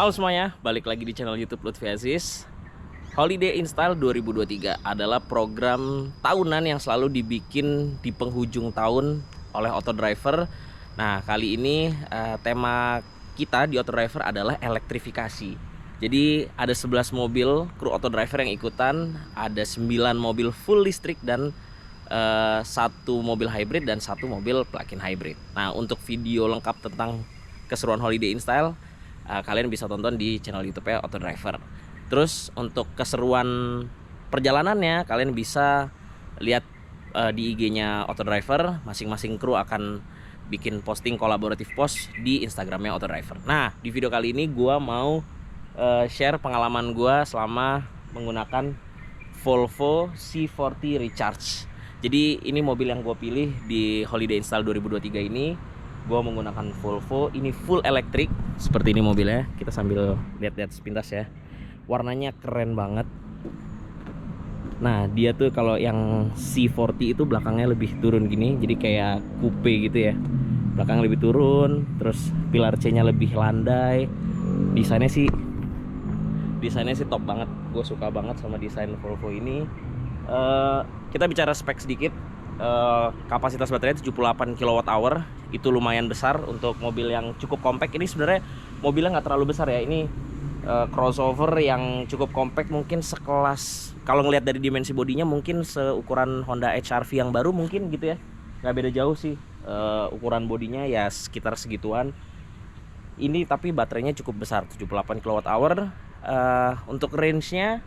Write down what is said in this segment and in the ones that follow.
Halo semuanya, balik lagi di channel YouTube Lutfi Aziz. Holiday in Style 2023 adalah program tahunan yang selalu dibikin di penghujung tahun oleh Autodriver. Nah, kali ini tema kita di Autodriver adalah elektrifikasi. Jadi ada 11 mobil kru Autodriver yang ikutan, ada 9 mobil full listrik dan satu mobil hybrid dan satu mobil plug-in hybrid. Nah, untuk video lengkap tentang keseruan Holiday in Style, kalian bisa tonton di channel YouTube-nya Autodriver. Terus untuk keseruan perjalanannya kalian bisa lihat di IG-nya Autodriver. Masing-masing kru akan bikin posting kolaboratif post di Instagram-nya Autodriver. Nah, di video kali ini gua mau share pengalaman gua selama menggunakan Volvo C40 Recharge. Jadi ini mobil yang gue pilih di Holiday in Style 2023 ini. Gue menggunakan Volvo, ini full elektrik. Seperti ini mobilnya, kita sambil lihat-lihat sepintas ya. Warnanya keren banget. Nah, dia tuh kalau yang C40 itu belakangnya lebih turun gini, jadi kayak coupe gitu ya. Belakang lebih turun, terus pilar C-nya lebih landai. Desainnya sih top banget. Gue suka banget sama desain Volvo ini. Kita bicara spek sedikit. Kapasitas baterai 78 kWh, itu lumayan besar untuk mobil yang cukup compact. Ini sebenarnya mobilnya nggak terlalu besar ya. Ini crossover yang cukup compact, mungkin sekelas, kalau ngelihat dari dimensi bodinya mungkin seukuran Honda HR-V yang baru mungkin gitu ya. Nggak beda jauh sih, ukuran bodinya ya sekitar segituan. Ini tapi baterainya cukup besar, 78 kWh. Untuk range-nya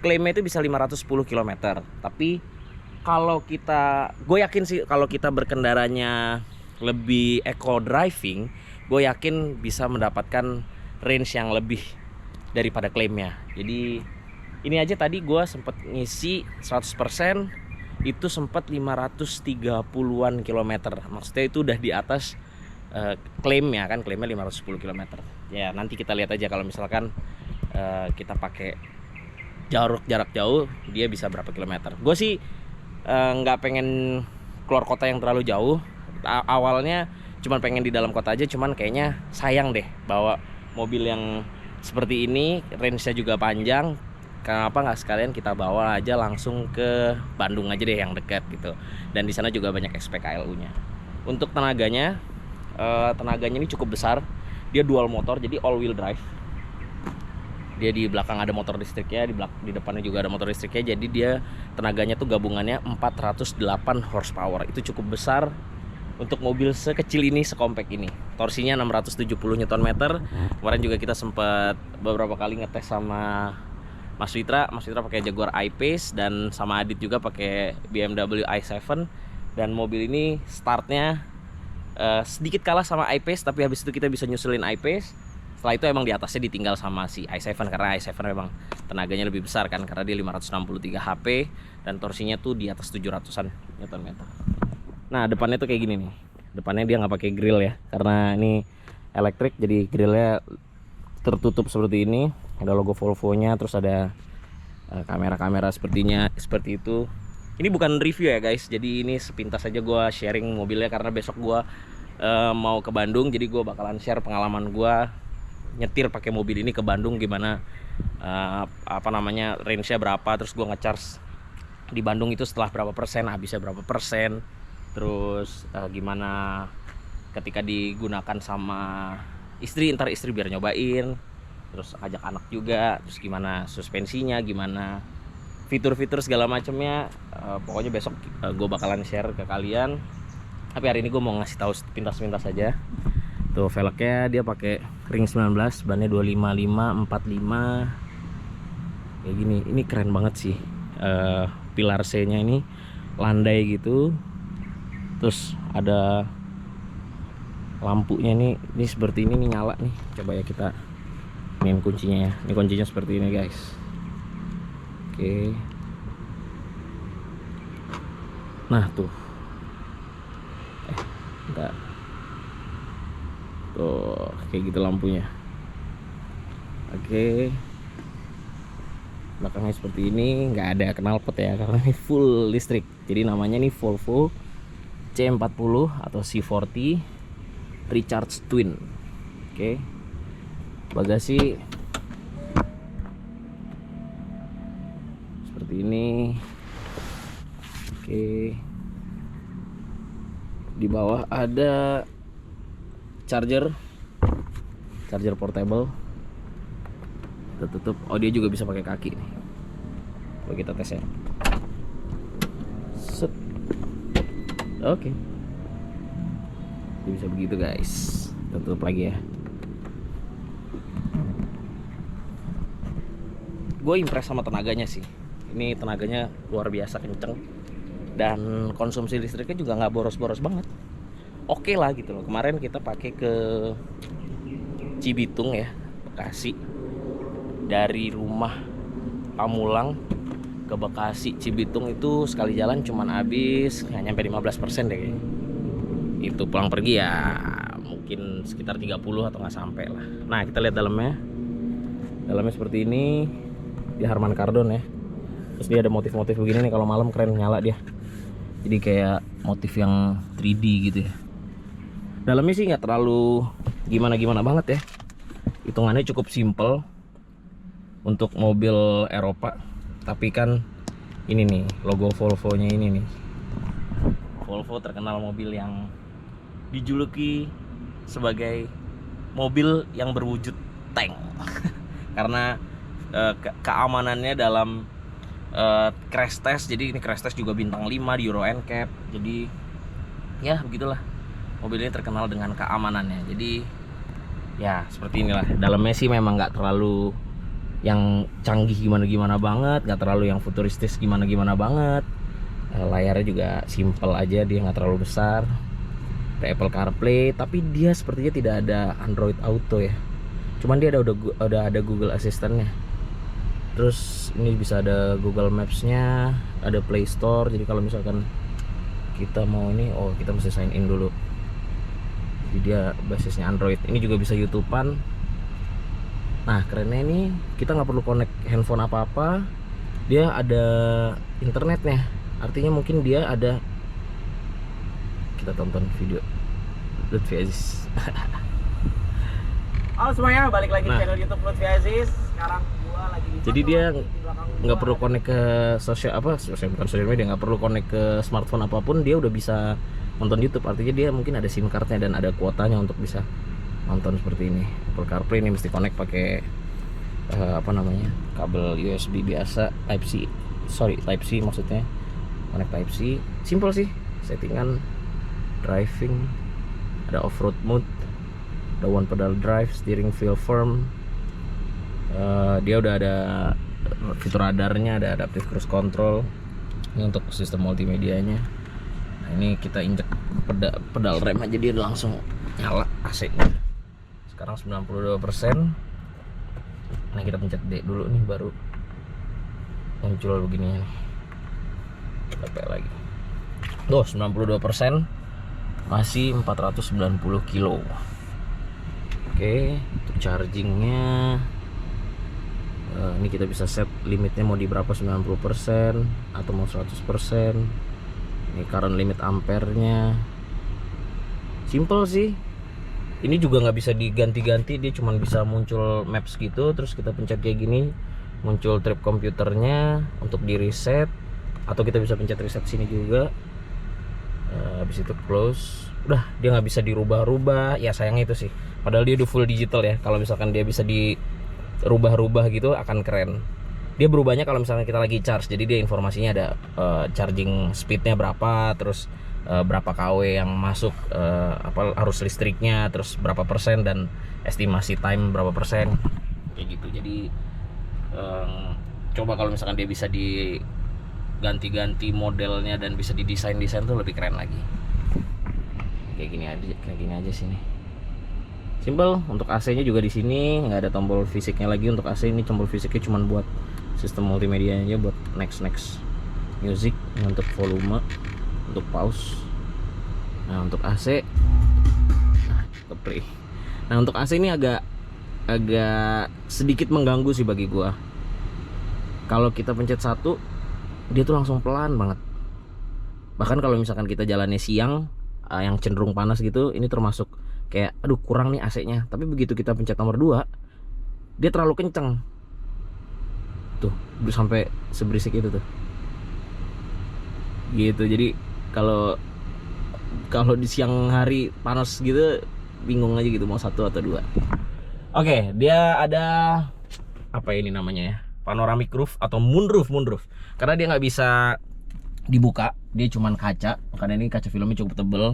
klaimnya itu bisa 510 km. Tapi kalau gue yakin sih kalau kita berkendaranya lebih eco driving, gue yakin bisa mendapatkan range yang lebih daripada klaimnya. Jadi ini aja tadi gue sempat ngisi 100%, itu sempat 530-an kilometer. Maksudnya itu udah di atas klaimnya kan, klaimnya 510 km. Ya nanti kita lihat aja kalau misalkan kita pakai jarak jauh, dia bisa berapa kilometer. Gue sih nggak pengen keluar kota yang terlalu jauh. Awalnya cuman pengen di dalam kota aja, cuman kayaknya sayang deh bawa mobil yang seperti ini, range-nya juga panjang. Kenapa nggak sekalian kita bawa aja langsung ke Bandung aja deh yang dekat gitu. Dan di sana juga banyak SPKLU-nya. Untuk tenaganya ini cukup besar. Dia dual motor, jadi all wheel drive. Dia di belakang ada motor listriknya, di depannya juga ada motor listriknya. Jadi dia tenaganya tuh gabungannya 408 horsepower. Itu cukup besar untuk mobil sekecil ini, sekompak ini. Torsinya 670 Nm. Kemarin juga kita sempat beberapa kali ngetes sama Mas Witra pakai Jaguar I-Pace, dan sama Adit juga pakai BMW i7. Dan mobil ini startnya sedikit kalah sama I-Pace, tapi habis itu kita bisa nyusulin I-Pace. Setelah itu emang di atasnya ditinggal sama si i7, karena i7 memang tenaganya lebih besar kan, karena dia 563 HP dan torsinya tuh di atas 700-an Nm. Nah, depannya tuh kayak gini nih. Depannya dia nggak pakai grill ya, karena ini elektrik, jadi grillnya tertutup seperti ini. Ada logo Volvo-nya, terus ada kamera-kamera seperti itu. Ini bukan review ya guys, jadi ini sepintas aja gue sharing mobilnya, karena besok gue mau ke Bandung, jadi gue bakalan share pengalaman gue nyetir pakai mobil ini ke Bandung, gimana range-nya berapa, terus gue ngecharge di Bandung itu setelah berapa persen, habisnya berapa persen, terus gimana ketika digunakan sama istri, ntar istri biar nyobain, terus ajak anak juga, terus gimana suspensinya, gimana fitur-fitur segala macamnya. Pokoknya besok gue bakalan share ke kalian, tapi hari ini gue mau ngasih tahu pintas-pintas aja. Tuh velgnya dia pakai ring 19, bannya 255 45 kayak gini. Ini keren banget sih. Pilar C-nya ini landai gitu. Terus ada lampunya ini seperti ini nih, nyala nih. Coba ya kita main kuncinya ya. Ini kuncinya seperti ini guys. Oke. Nah tuh. Enggak. Tuh kayak gitu lampunya. Oke. Belakangnya seperti ini, nggak ada knalpot ya, karena ini full listrik. Jadi namanya nih Volvo C40 atau C40 Recharge Twin. Oke. Bagasi seperti ini. Oke, di bawah ada charger portable. Kita tutup. Oh, dia juga bisa pakai kaki nih. Coba kita tes ya. Set. Oke. Dia bisa begitu guys. Kita tutup lagi ya. Gue impress sama tenaganya sih. Ini tenaganya luar biasa kenceng. Dan konsumsi listriknya juga nggak boros-boros banget. Oke lah gitu loh. Kemarin kita pakai ke Cibitung ya, Bekasi. Dari rumah Pamulang ke Bekasi Cibitung itu sekali jalan cuman habis nggak nyampe 15% deh kayaknya. Itu pulang pergi ya mungkin sekitar 30 atau nggak sampai lah. Nah, kita lihat dalamnya. Dalamnya seperti ini. Di Harman Kardon ya. Terus dia ada motif-motif begini nih, kalau malam keren nyala dia. Jadi kayak motif yang 3D gitu ya. Dalamnya sih nggak terlalu gimana-gimana banget ya. Hitungannya cukup simple untuk mobil Eropa. Tapi kan ini nih logo Volvo-nya ini nih. Volvo terkenal mobil yang dijuluki sebagai mobil yang berwujud tank. Karena keamanannya dalam crash test. Jadi ini crash test juga bintang 5 di Euro NCAP. Jadi ya begitulah, mobil ini terkenal dengan keamanannya. Jadi ya seperti inilah. Dalamnya sih memang nggak terlalu yang canggih gimana-gimana banget, nggak terlalu yang futuristis gimana-gimana banget. Layarnya juga simple aja, dia nggak terlalu besar. Ada Apple CarPlay, tapi dia sepertinya tidak ada Android Auto ya. Cuman dia udah ada Google Assistant-nya. Terus ini bisa ada Google Maps-nya, ada Play Store. Jadi kalau misalkan kita mau ini, oh kita mesti sign in dulu. Jadi dia basisnya Android. Ini juga bisa YouTube-an. Nah, kerennya ini kita nggak perlu connect handphone apa-apa. Dia ada internetnya. Artinya mungkin dia ada. Kita tonton video Lutfi Aziz. Halo semuanya, balik lagi channel YouTube Lutfi Aziz. Sekarang gua lagi di jadi dia nggak perlu connect ke bukan sosial media, nggak perlu connect ke smartphone apapun, dia udah bisa nonton YouTube. Artinya dia mungkin ada SIM cardnya dan ada kuotanya untuk bisa nonton seperti ini. Apple CarPlay ini mesti connect pakai kabel USB biasa, Type C maksudnya. Connect Type C, simple sih. Settingan driving, ada off-road mode, ada one pedal drive, steering feel firm. Dia udah ada fitur radarnya, ada adaptive cruise control. Ini untuk sistem multimedianya. Nah, ini kita injek pedal rem aja dia langsung nyala AC-nya. Sekarang 92%. Nah, kita pencet D dulu nih baru muncul begini nih. Sampai lagi. 92%. Masih 490 kilo. Oke, untuk chargingnya ini kita bisa set limitnya mau di berapa, 90% atau mau 100%. Ini current limit ampernya. Simple sih. Ini juga nggak bisa diganti-ganti, dia cuma bisa muncul maps gitu, terus kita pencet kayak gini, muncul trip komputernya untuk di reset, atau kita bisa pencet reset sini juga. Habis itu close. Udah, dia nggak bisa dirubah-rubah. Ya sayangnya itu sih. Padahal dia udah full digital ya. Kalau misalkan dia bisa dirubah-rubah gitu akan keren. Dia berubahnya kalau misalnya kita lagi charge. Jadi dia informasinya ada charging speednya berapa, terus berapa kW yang masuk, arus listriknya, terus berapa persen, dan estimasi time berapa persen, kayak gitu. Jadi coba kalau misalkan dia bisa diganti-ganti modelnya dan bisa didesain tuh lebih keren lagi. Kayak gini aja sini. Simple. Untuk AC-nya juga di sini nggak ada tombol fisiknya lagi. Untuk AC ini tombol fisiknya cuma buat sistem multimedia aja, buat next music, untuk volume, untuk pause. Nah, untuk AC ke play. Nah, untuk AC ini agak sedikit mengganggu sih bagi gua. Kalau kita pencet satu, dia tuh langsung pelan banget. Bahkan kalau misalkan kita jalannya siang yang cenderung panas gitu, ini termasuk kayak aduh kurang nih AC-nya. Tapi begitu kita pencet nomor 2, dia terlalu kenceng. Tuh, sampai seberisik itu tuh. Gitu. Jadi kalau di siang hari panas gitu bingung aja gitu mau satu atau dua. Oke, dia ada apa ini namanya ya? Panoramic roof atau moonroof. Karena dia nggak bisa dibuka, dia cuman kaca. Makanya ini kaca filmnya cukup tebel.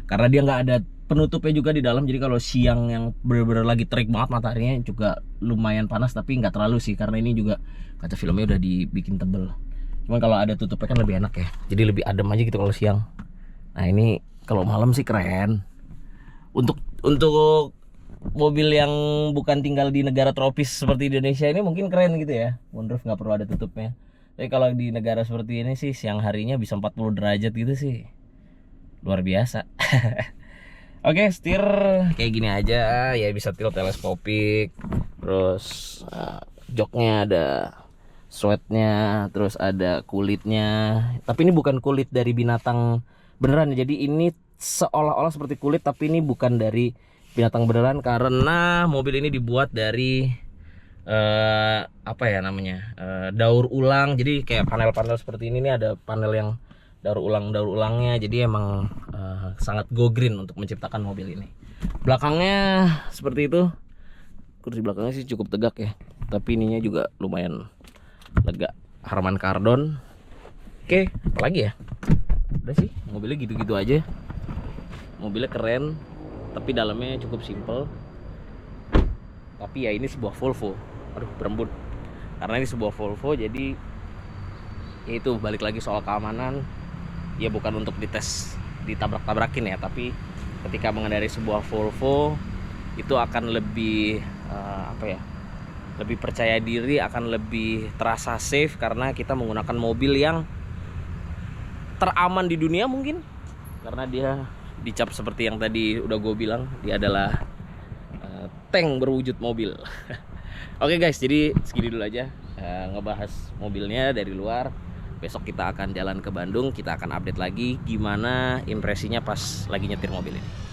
Karena dia nggak ada penutupnya juga di dalam. Jadi kalau siang yang bener-bener lagi terik banget mataharinya juga lumayan panas, tapi nggak terlalu sih karena ini juga kaca filmnya udah dibikin tebel. Cuman kalau ada tutupnya kan lebih enak ya. Jadi lebih adem aja gitu kalau siang. Nah ini kalau malam sih keren. Untuk mobil yang bukan tinggal di negara tropis seperti Indonesia ini mungkin keren gitu ya. Moonroof nggak perlu ada tutupnya. Tapi kalau di negara seperti ini sih siang harinya bisa 40 derajat gitu sih. Luar biasa. Oke, setir kayak gini aja ya, bisa tilt teleskopik. Terus joknya ada sweatnya, terus ada kulitnya. Tapi ini bukan kulit dari binatang beneran. Jadi ini seolah-olah seperti kulit, tapi ini bukan dari binatang beneran karena mobil ini dibuat dari apa ya namanya, daur ulang. Jadi kayak panel-panel seperti ini nih, ada panel yang daur ulangnya. Jadi emang sangat go green untuk menciptakan mobil ini. Belakangnya seperti itu. Kursi belakangnya sih cukup tegak ya, tapi ininya juga lumayan lega. Harman Kardon. Oke, apalagi ya? Udah sih, mobilnya gitu-gitu aja. Mobilnya keren, tapi dalamnya cukup simple. Tapi ya ini sebuah Volvo. Aduh, berembun. Karena ini sebuah Volvo, jadi ya itu balik lagi soal keamanan. Ya bukan untuk dites ditabrak-tabrakin ya, tapi ketika mengendarai sebuah Volvo itu akan lebih lebih percaya diri, akan lebih terasa safe karena kita menggunakan mobil yang teraman di dunia mungkin, karena dia dicap seperti yang tadi udah gue bilang, dia adalah tank berwujud mobil. Oke guys, jadi segini dulu aja ngebahas mobilnya dari luar. Besok kita akan jalan ke Bandung, kita akan update lagi gimana impresinya pas lagi nyetir mobil ini.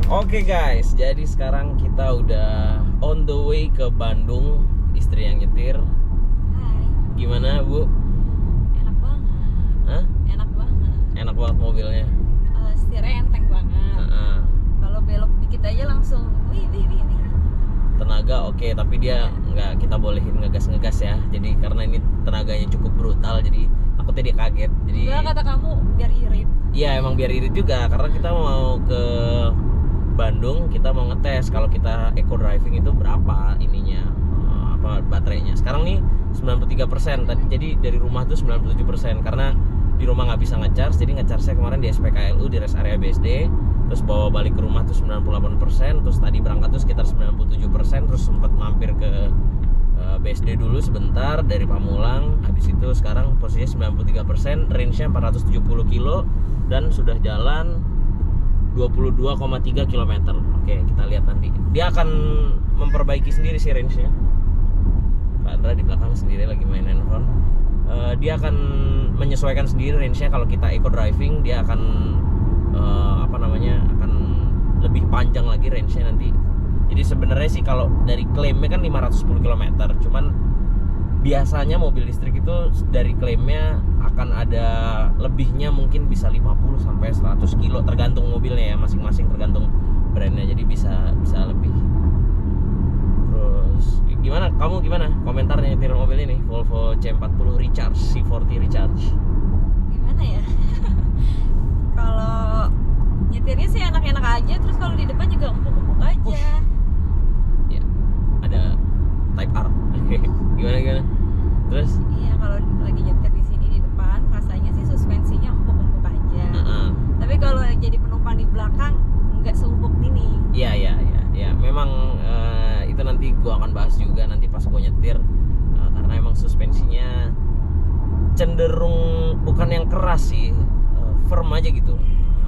Oke guys, jadi sekarang kita udah on the way ke Bandung. Istri yang nyetir. Hai. Gimana Bu? Enak banget. Hah? Enak banget. Enak banget mobilnya. Setirnya enteng banget. Kalau belok dikit aja langsung wih. Tenaga oke, tapi dia nggak kita bolehin ngegas ya. Jadi karena ini tenaganya cukup brutal, jadi takutnya dia kaget. Jadi Enggak, kata kamu biar irit. iya emang biar irit juga, karena kita mau ke Bandung, kita mau ngetes kalau kita eco driving itu berapa ininya, baterainya. Sekarang nih 93%, jadi dari rumah tuh 97%, karena di rumah nggak bisa ngecharge, jadi ngecharge-nya kemarin di SPKLU di rest area BSD, terus bawa balik ke rumah tuh 98%, terus tadi berangkat tuh sekitar 97%, terus sempat mampir ke BSD dulu sebentar dari Pamulang. Habis itu sekarang posisinya 93%, range-nya 470 kilo dan sudah jalan 22,3 km. Oke, kita lihat nanti. Dia akan memperbaiki sendiri sih range-nya. Pak Andra di belakang sendiri lagi main handphone. Dia akan menyesuaikan sendiri range-nya. Kalau kita eco driving, dia akan akan lebih panjang lagi range-nya nanti. Jadi sebenarnya sih kalau dari klaimnya kan 510 km, cuman biasanya mobil listrik itu dari klaimnya akan ada lebihnya, mungkin bisa 50 sampai 100 kilo tergantung mobilnya ya, masing-masing tergantung brandnya, jadi bisa lebih. Terus gimana kamu, gimana komentarnya nyetir mobil ini Volvo C40 Recharge, C40 Recharge? Gimana ya? Kalau nyetirnya sih enak-enak aja, terus kalau di depan juga empuk-empuk aja. Ya, ada Type R. Gimana? Terus? Iya, kalau lagi nyetir di sini di depan, rasanya sih suspensinya empuk-empuk aja. Tapi kalau jadi penumpang di belakang nggak seempuk ini. Iya. Memang itu nanti gua akan bahas juga nanti pas gua nyetir, karena emang suspensinya cenderung bukan yang keras sih, firm aja gitu.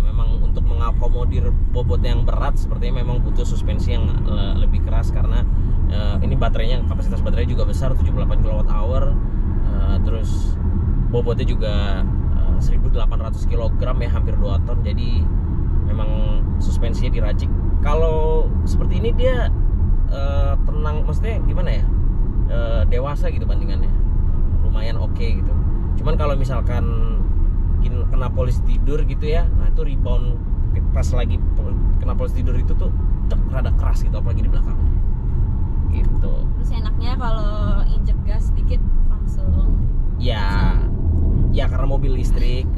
Memang untuk mengakomodir bobot yang berat sepertinya memang butuh suspensi yang lebih keras karena ini baterainya, kapasitas baterai juga besar 78 kWh. Terus bobotnya juga 1.800 kg ya, hampir 2 ton. Jadi memang suspensinya diracik. Kalau seperti ini dia tenang, maksudnya gimana ya, dewasa gitu bandingannya, lumayan oke gitu. Cuman kalau misalkan kena polisi tidur gitu ya, nah itu rebound pas lagi kena polisi tidur itu tuh rada keras gitu, apalagi di belakang gitu. Terus enaknya kalau injek gas dikit langsung Ya karena mobil listrik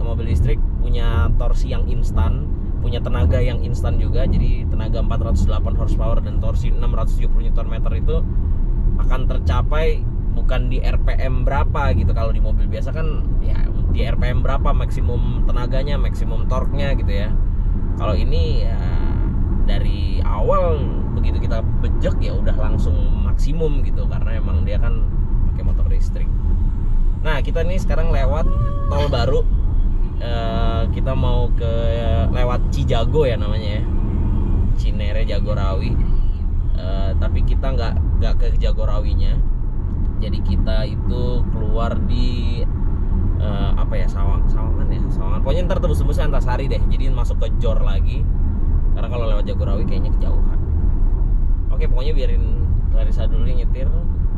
punya torsi yang instan, punya tenaga yang instan juga. Jadi tenaga 408 horsepower dan torsi 670 Nm itu akan tercapai bukan di RPM berapa gitu. Kalau di mobil biasa kan ya di RPM berapa maksimum tenaganya, maksimum torque-nya gitu ya. Kalau ini ya dari awal begitu kita bejek ya udah langsung maksimum gitu, karena emang dia kan pakai motor listrik. Nah, kita nih sekarang lewat tol baru. Kita mau ke lewat Cijago ya namanya ya, Cinere Jagorawi. Tapi kita nggak ke Jagorawinya. Jadi kita itu keluar di apa ya, Sawangan. Pokoknya ntar tembus-tembusnya Antasari deh. Jadi masuk ke Jor lagi. Karena kalau lewat Jagorawi kayaknya kejauhan. Oke, pokoknya biarin Clarissa dulu yang nyetir.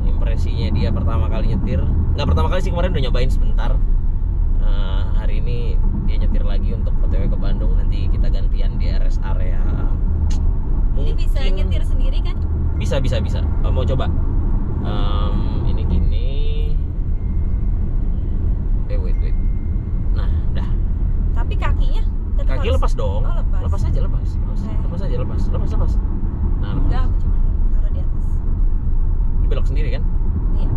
Impresinya dia pertama kali nyetir. Nggak pertama kali sih, kemarin udah nyobain sebentar. Hari ini dia nyetir lagi untuk OTW ke Bandung. Nanti kita gantian di rest area. Ini bisa nyetir sendiri kan? Bisa. Mau coba? Ini gini. Wait. Nah, dah. Tapi kakinya tetap Kaki harus... lepas dong. Oh, lepas. Lepas aja. Okay. Lepas. Nah, Enggak, aku cuma taruh di atas. dibelok sendiri kan? Iya.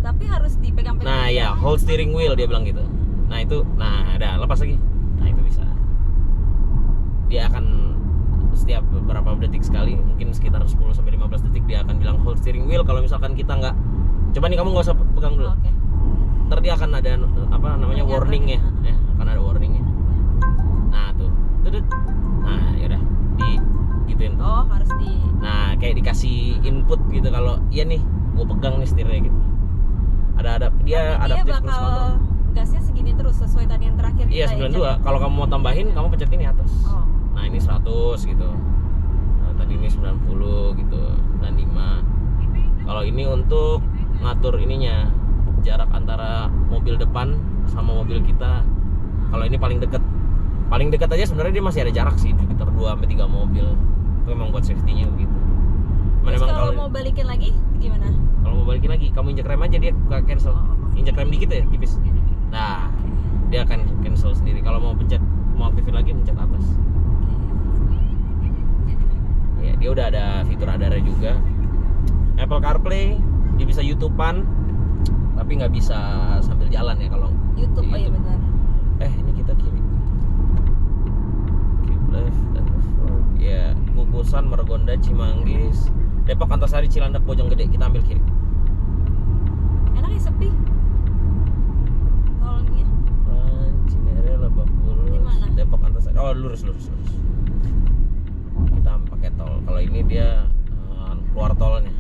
Tapi harus dipegang-pegang. Nah, ya, hold steering wheel dia bilang gitu. Nah, itu, ada lepas lagi. Nah, itu bisa. Dia akan setiap beberapa detik sekali, mungkin sekitar 10 sampai 15 detik dia akan bilang hold steering wheel. Kalau misalkan kita nggak, coba nih kamu nggak usah pegang dulu. Oke. Ntar dia akan ada apa namanya warningnya, ya, akan ada warningnya. Nah tuh, nah yaudah di gituin. Oh, harus di. Nah, kayak dikasih input gitu kalau iya nih, gue pegang nih setirnya gitu. Ada dia Tapi adaptif dia cruise bakal control. gasnya segini terus sesuai tadi yang terakhir. Iya, kita injek. 92. Kalau kamu mau tambahin, kamu pencet ini atas. Oh. Nah, ini 100 gitu. Nah, tadi ini 90 gitu, 95. Kalau ini untuk ngatur ininya, jarak antara mobil depan sama mobil kita. Kalau ini paling dekat aja sebenarnya dia masih ada jarak sih, sekitar 2 sampai 3 mobil. Itu memang buat safety-nya begitu. Terus kalau mau balikin lagi gimana? Kalau mau balikin lagi, kamu injek rem aja, dia cancel. Injek rem dikit ya, tipis. Nah, dia akan cancel sendiri. Kalau mau aktifin lagi, pencet atas. Ya, dia udah ada fitur radar juga. Apple CarPlay, dia bisa YouTube-an, tapi nggak bisa sambil jalan ya kalau YouTube. Oh iya benar. Ini kita kiri. Keep left and forward. Ya, Kukusan, Margonda, Cimanggis, Depok, Antasari, Cilandak, Bojonggede, kita ambil kiri. Enak ya, sepi. Tolnya. Cinere, Lebak Bulus, Di mana? Depok, Antasari. Oh, lurus. Kita pakai tol. Kalau ini dia keluar tolnya.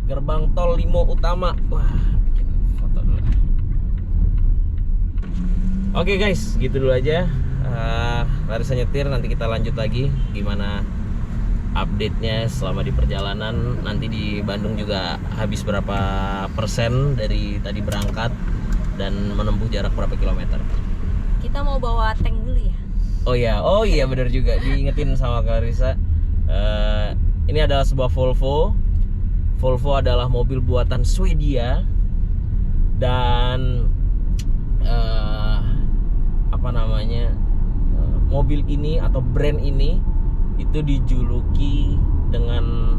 Gerbang tol Limo Utama. Wah, bikin foto dulu. Oke guys, gitu dulu aja. Clarissa nyetir, nanti kita lanjut lagi gimana update-nya selama di perjalanan. Nanti di Bandung juga habis berapa persen dari tadi berangkat dan menempuh jarak berapa kilometer. Kita mau bawa tank dulu ya. Oh iya benar juga, diingetin sama Clarissa. Ini adalah sebuah Volvo. Volvo adalah mobil buatan Swedia dan mobil ini atau brand ini itu dijuluki dengan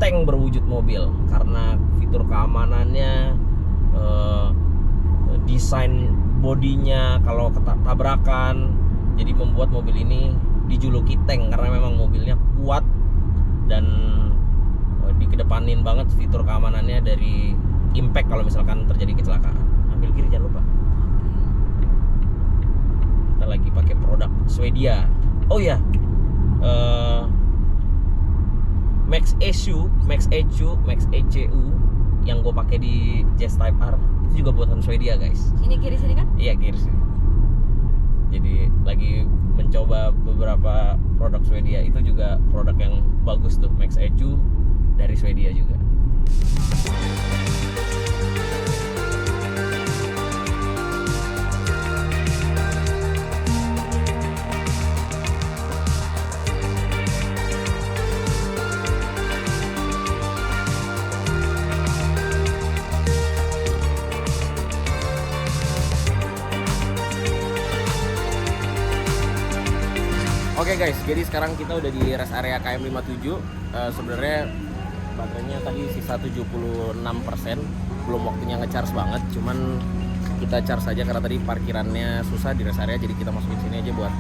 tank berwujud mobil karena fitur keamanannya, desain bodinya kalau tabrakan, jadi membuat mobil ini dijuluki tank karena memang mobilnya kuat dan dikedepanin banget fitur keamanannya dari impact kalau misalkan terjadi kecelakaan. Ambil kiri jangan lupa. Swedia. Oh ya, Max ECU yang gue pakai di Jazz Type R itu juga buatan Swedia guys. Ini kiri sini kan? Iya kiri sini. Jadi lagi mencoba beberapa produk Swedia, itu juga produk yang bagus tuh, Max ECU dari Swedia juga. Oke guys, jadi sekarang kita udah di rest area KM57. Sebenarnya baterainya tadi sisa 76%, belum waktunya ngecharge banget. Cuman kita charge saja karena tadi parkirannya susah di rest area, jadi kita masukin sini aja buat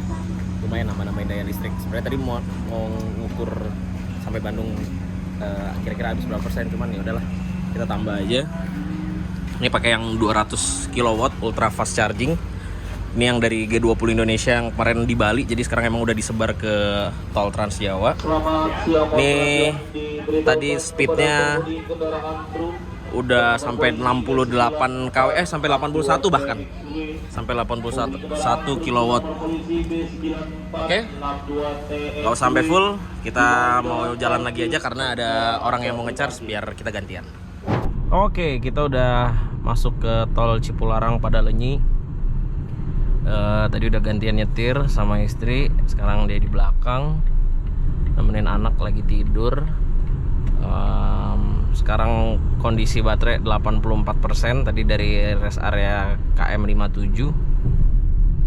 lumayan nambah-nambahin daya listrik. Sebenarnya tadi mau ngukur sampai Bandung kira-kira habis berapa persen, cuman ya udahlah kita tambah aja. Ini pakai yang 200 kW ultra fast charging. Ini yang dari G20 Indonesia yang kemarin di Bali, jadi sekarang emang udah disebar ke tol Trans Jawa. Ini tadi speednya udah sampai 68 kW, sampai 81 bahkan. Sampai 81 kW. Oke. Kalau sampai full, kita mau jalan lagi aja karena ada orang yang mau ngecharge biar kita gantian. Oke, kita udah masuk ke tol Cipularang Padalenyi. Tadi udah gantian nyetir sama istri, sekarang dia di belakang nemenin anak lagi tidur. Sekarang kondisi baterai 84%, tadi dari rest area KM57.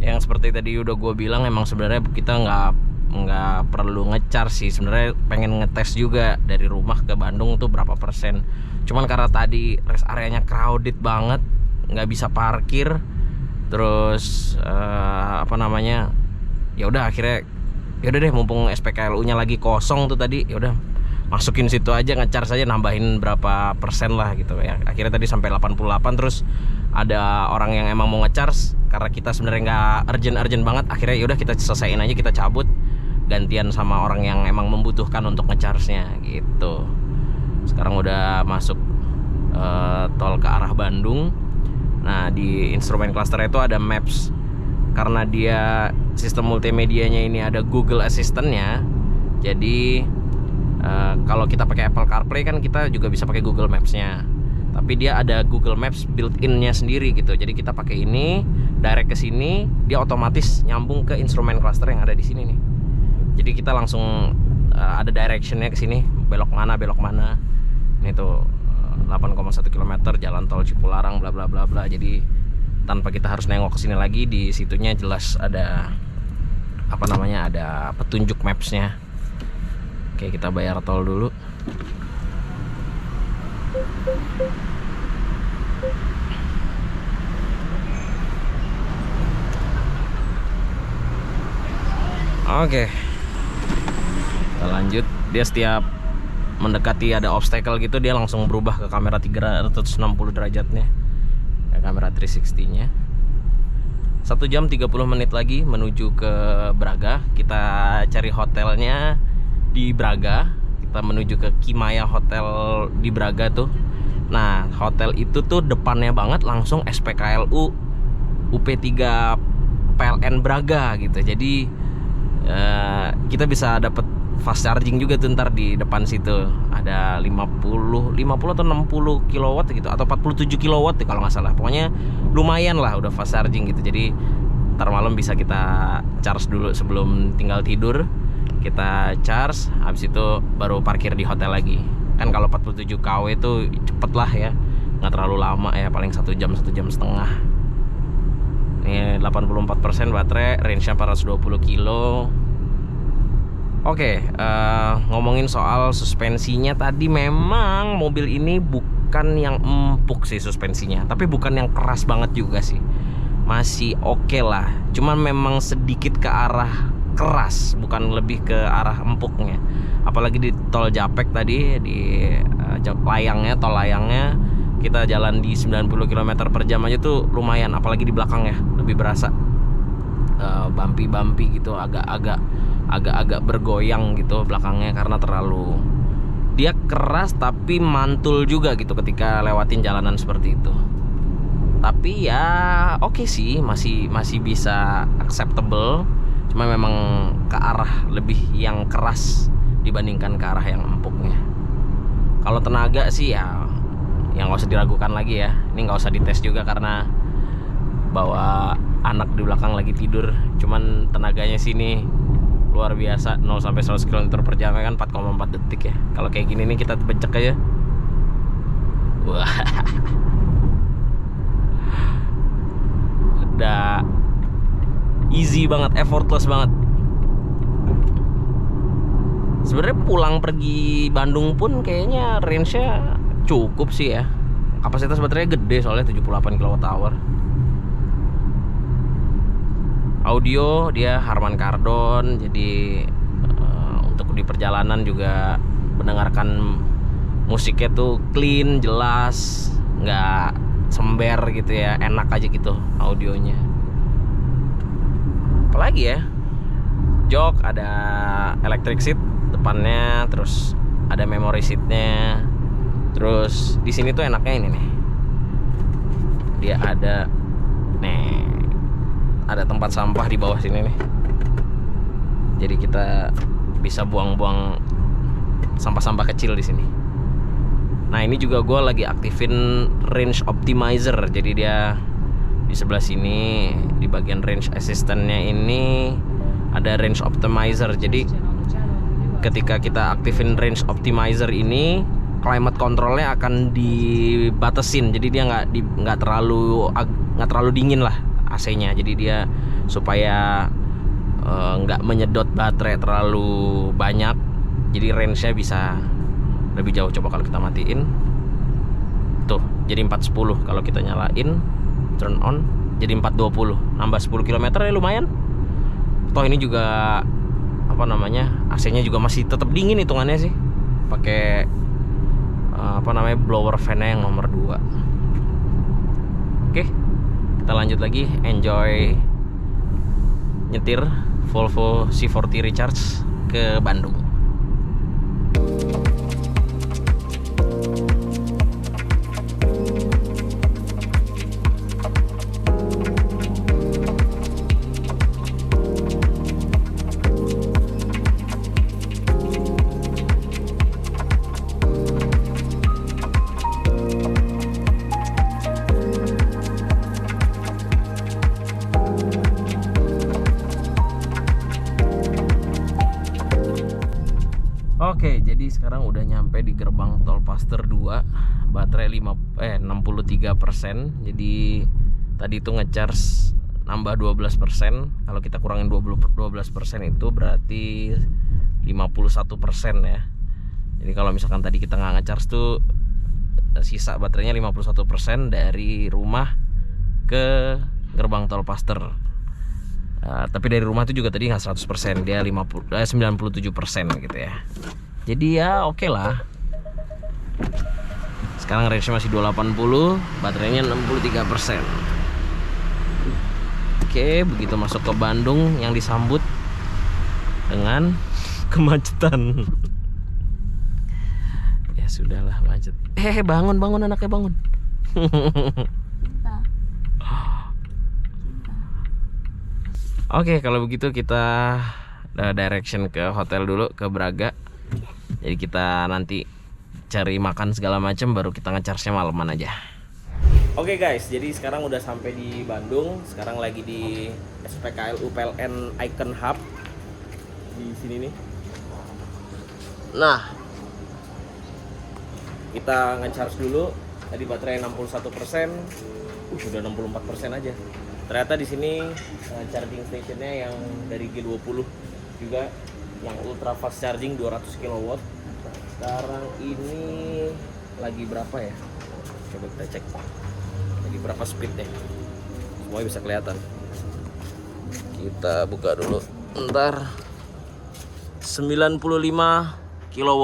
Yang seperti tadi udah gue bilang, emang sebenarnya kita nggak perlu ngecharge sih, sebenarnya pengen ngetes juga dari rumah ke Bandung tuh berapa persen. Cuman karena tadi rest areanya crowded banget, nggak bisa parkir. Terus ya udah akhirnya ya udah deh, mumpung SPKLU-nya lagi kosong tuh tadi, ya udah masukin situ aja, ngecharge saja, nambahin berapa persen lah gitu ya. Akhirnya tadi sampai 88, terus ada orang yang emang mau ngecharge, karena kita sebenarnya nggak urgent banget, akhirnya ya udah kita selesaiin aja, kita cabut, gantian sama orang yang emang membutuhkan untuk ngecharge-nya gitu. Sekarang udah masuk tol ke arah Bandung. Nah, di instrumen cluster itu ada Maps. Karena dia sistem multimedianya ini ada Google Assistant-nya. Jadi kalau kita pakai Apple CarPlay kan kita juga bisa pakai Google Maps-nya. Tapi dia ada Google Maps built-in-nya sendiri gitu. Jadi kita pakai ini, direct ke sini, dia otomatis nyambung ke instrumen cluster yang ada di sini nih. Jadi kita langsung ada direction-nya ke sini, belok mana. Ini tuh 8,1 km jalan tol Cipularang bla bla bla bla. Jadi tanpa kita harus nengok ke sini lagi, di situnya jelas ada ada petunjuk maps-nya. Oke, kita bayar tol dulu. Oke. Kita lanjut. Dia setiap mendekati ada obstacle gitu, dia langsung berubah ke kamera 360 derajatnya, ya, kamera 360-nya. 1 jam 30 menit lagi menuju ke Braga. Kita cari hotelnya di Braga. Kita menuju ke Kimaya Hotel di Braga tuh. Nah, hotel itu tuh depannya banget langsung SPKLU UP3 PLN Braga gitu. Jadi kita bisa dapet fast charging juga tuh ntar di depan situ. Ada 50 atau 60 kW gitu, atau 47 kW kalau nggak salah. Pokoknya lumayan lah, udah fast charging gitu. Jadi ntar malam bisa kita charge dulu sebelum tinggal tidur. Kita charge, habis itu baru parkir di hotel lagi. Kan kalau 47 kW itu cepet lah ya, nggak terlalu lama ya, paling 1 jam, 1 jam setengah. Ini 84% baterai, range-nya 420 kilo. Oke, ngomongin soal suspensinya tadi, memang mobil ini bukan yang empuk sih suspensinya, tapi bukan yang keras banget juga sih, masih oke lah. Cuman memang sedikit ke arah keras, bukan lebih ke arah empuknya. Apalagi di tol Japek tadi, di tol layangnya kita jalan di 90 km per jam aja tuh lumayan, apalagi di belakang ya, lebih berasa. bumpy gitu, agak bergoyang gitu belakangnya karena terlalu dia keras tapi mantul juga gitu ketika lewatin jalanan seperti itu. Tapi ya oke sih, masih bisa acceptable. Cuma memang ke arah lebih yang keras dibandingkan ke arah yang empuknya. Kalau tenaga sih ya yang nggak usah diragukan lagi ya. Ini nggak usah dites juga karena bawa anak di belakang lagi tidur. Cuman tenaganya sini luar biasa, 0 sampai 100 km per jam kan 4,4 detik ya. Kalau kayak gini nih kita bencek aja. Wah. Udah easy banget, effortless banget. Sebenarnya pulang pergi Bandung pun kayaknya range-nya cukup sih ya. Kapasitas baterainya gede soalnya 78 kWh. Audio dia Harman Kardon, jadi untuk di perjalanan juga mendengarkan musiknya tuh clean, jelas, nggak sember gitu ya, enak aja gitu audionya. Apalagi ya, jok ada electric seat depannya, terus ada memory seatnya, terus di sini tuh enaknya ini nih, dia ada ada tempat sampah di bawah sini nih, jadi kita bisa buang-buang sampah-sampah kecil di sini. Nah ini juga gue lagi aktifin range optimizer, jadi dia di sebelah sini di bagian range assistantnya ini ada range optimizer. Jadi ketika kita aktifin range optimizer ini, climate controlnya akan dibatasin, jadi dia nggak terlalu dingin lah AC-nya, jadi dia supaya nggak menyedot baterai terlalu banyak, jadi range-nya bisa lebih jauh. Coba kalau kita matiin tuh jadi 410, kalau kita nyalain turn on jadi 420, nambah 10 km ya lumayan. Toh ini juga apa namanya, AC-nya juga masih tetap dingin hitungannya sih, pakai blower fan-nya yang nomor 2. Oke, kita lanjut lagi, enjoy nyetir Volvo C40 Recharge ke Bandung. Oke, jadi sekarang udah nyampe di gerbang tol Paster 2. Baterai 63%. Jadi tadi itu ngecharge nambah 12%. Kalau kita kurangin 12% itu berarti 51% ya. Jadi kalau misalkan tadi kita nggak ngecharge tuh sisa baterainya 51% dari rumah ke gerbang tol Paster. Tapi dari rumah itu juga tadi nggak 100%, dia 97% gitu ya. Jadi ya oke lah. Sekarang range masih 280, baterainya 63%. Oke, begitu masuk ke Bandung yang disambut dengan kemacetan. Ya sudahlah, macet. Bangun anaknya, bangun. Oke, kalau begitu kita direction ke hotel dulu, ke Braga. Jadi kita nanti cari makan segala macam, baru kita nge-charge-nya malaman aja. Oke guys, jadi sekarang udah sampai di Bandung. Sekarang lagi di SPKL UPLN Icon Hub di sini nih. Nah, kita nge-charge dulu. Tadi baterai 61%, udah 64% aja. Ternyata di sini charging stationnya yang dari G20 juga, yang ultra fast charging 200 kW. Sekarang ini lagi berapa ya? Coba kita cek. Lagi berapa speednya? Semuanya bisa kelihatan. Kita buka dulu. Ntar 95 kW.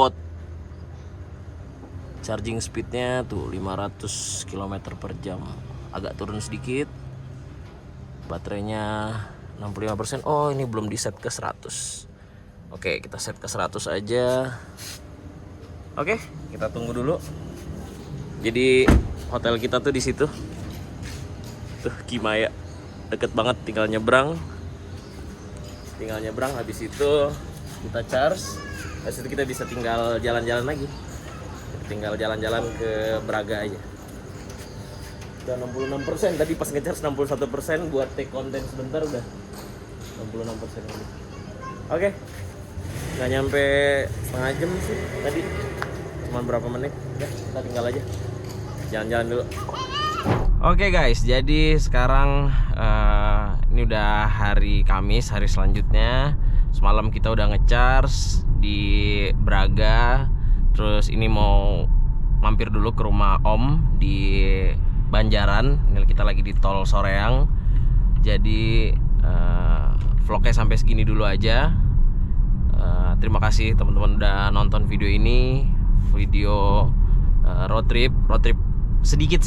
Charging speednya tuh 500 km per jam. Agak turun sedikit. Baterainya 65%. Oh, ini belum di set ke 100. Oke, kita set ke 100 aja. Oke, kita tunggu dulu. Jadi hotel kita tuh di situ. Tuh Kimaya. Deket banget, tinggal nyebrang. Habis itu kita charge. Habis itu kita bisa tinggal jalan-jalan lagi. Tinggal jalan-jalan ke Braga aja. Udah 66%, tadi pas nge-charge 61% buat take konten sebentar udah 66% lagi. Oke. Nggak nyampe setengah jam sih tadi. Cuman berapa menit. Ya, kita tinggal aja. Jalan-jalan dulu. Oke guys, jadi sekarang ini udah hari Kamis, hari selanjutnya. Semalam kita udah nge-charge di Braga. Terus ini mau mampir dulu ke rumah Om di Banjaran. Ini kita lagi di tol Soreang. Jadi vlognya sampai segini dulu aja. Terima kasih teman-teman udah nonton video ini. Video road trip sedikit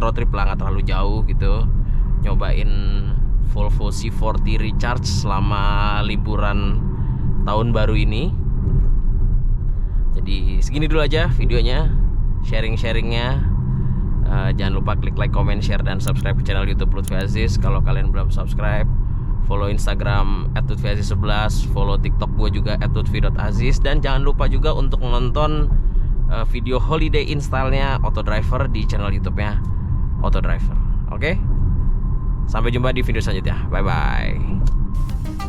road trip lah, nggak terlalu jauh gitu. Nyobain Volvo C40 Recharge selama liburan tahun baru ini. Jadi segini dulu aja videonya, sharingnya. Jangan lupa klik like, comment, share, dan subscribe ke channel YouTube Lutfi Aziz. Kalau kalian belum subscribe, follow Instagram @lutfiaziz11, follow TikTok gue juga @lutfi.aziz, dan jangan lupa juga untuk nonton video holiday in style-nya Auto Driver di channel YouTube-nya Auto Driver. Oke? Sampai jumpa di video selanjutnya. Bye bye.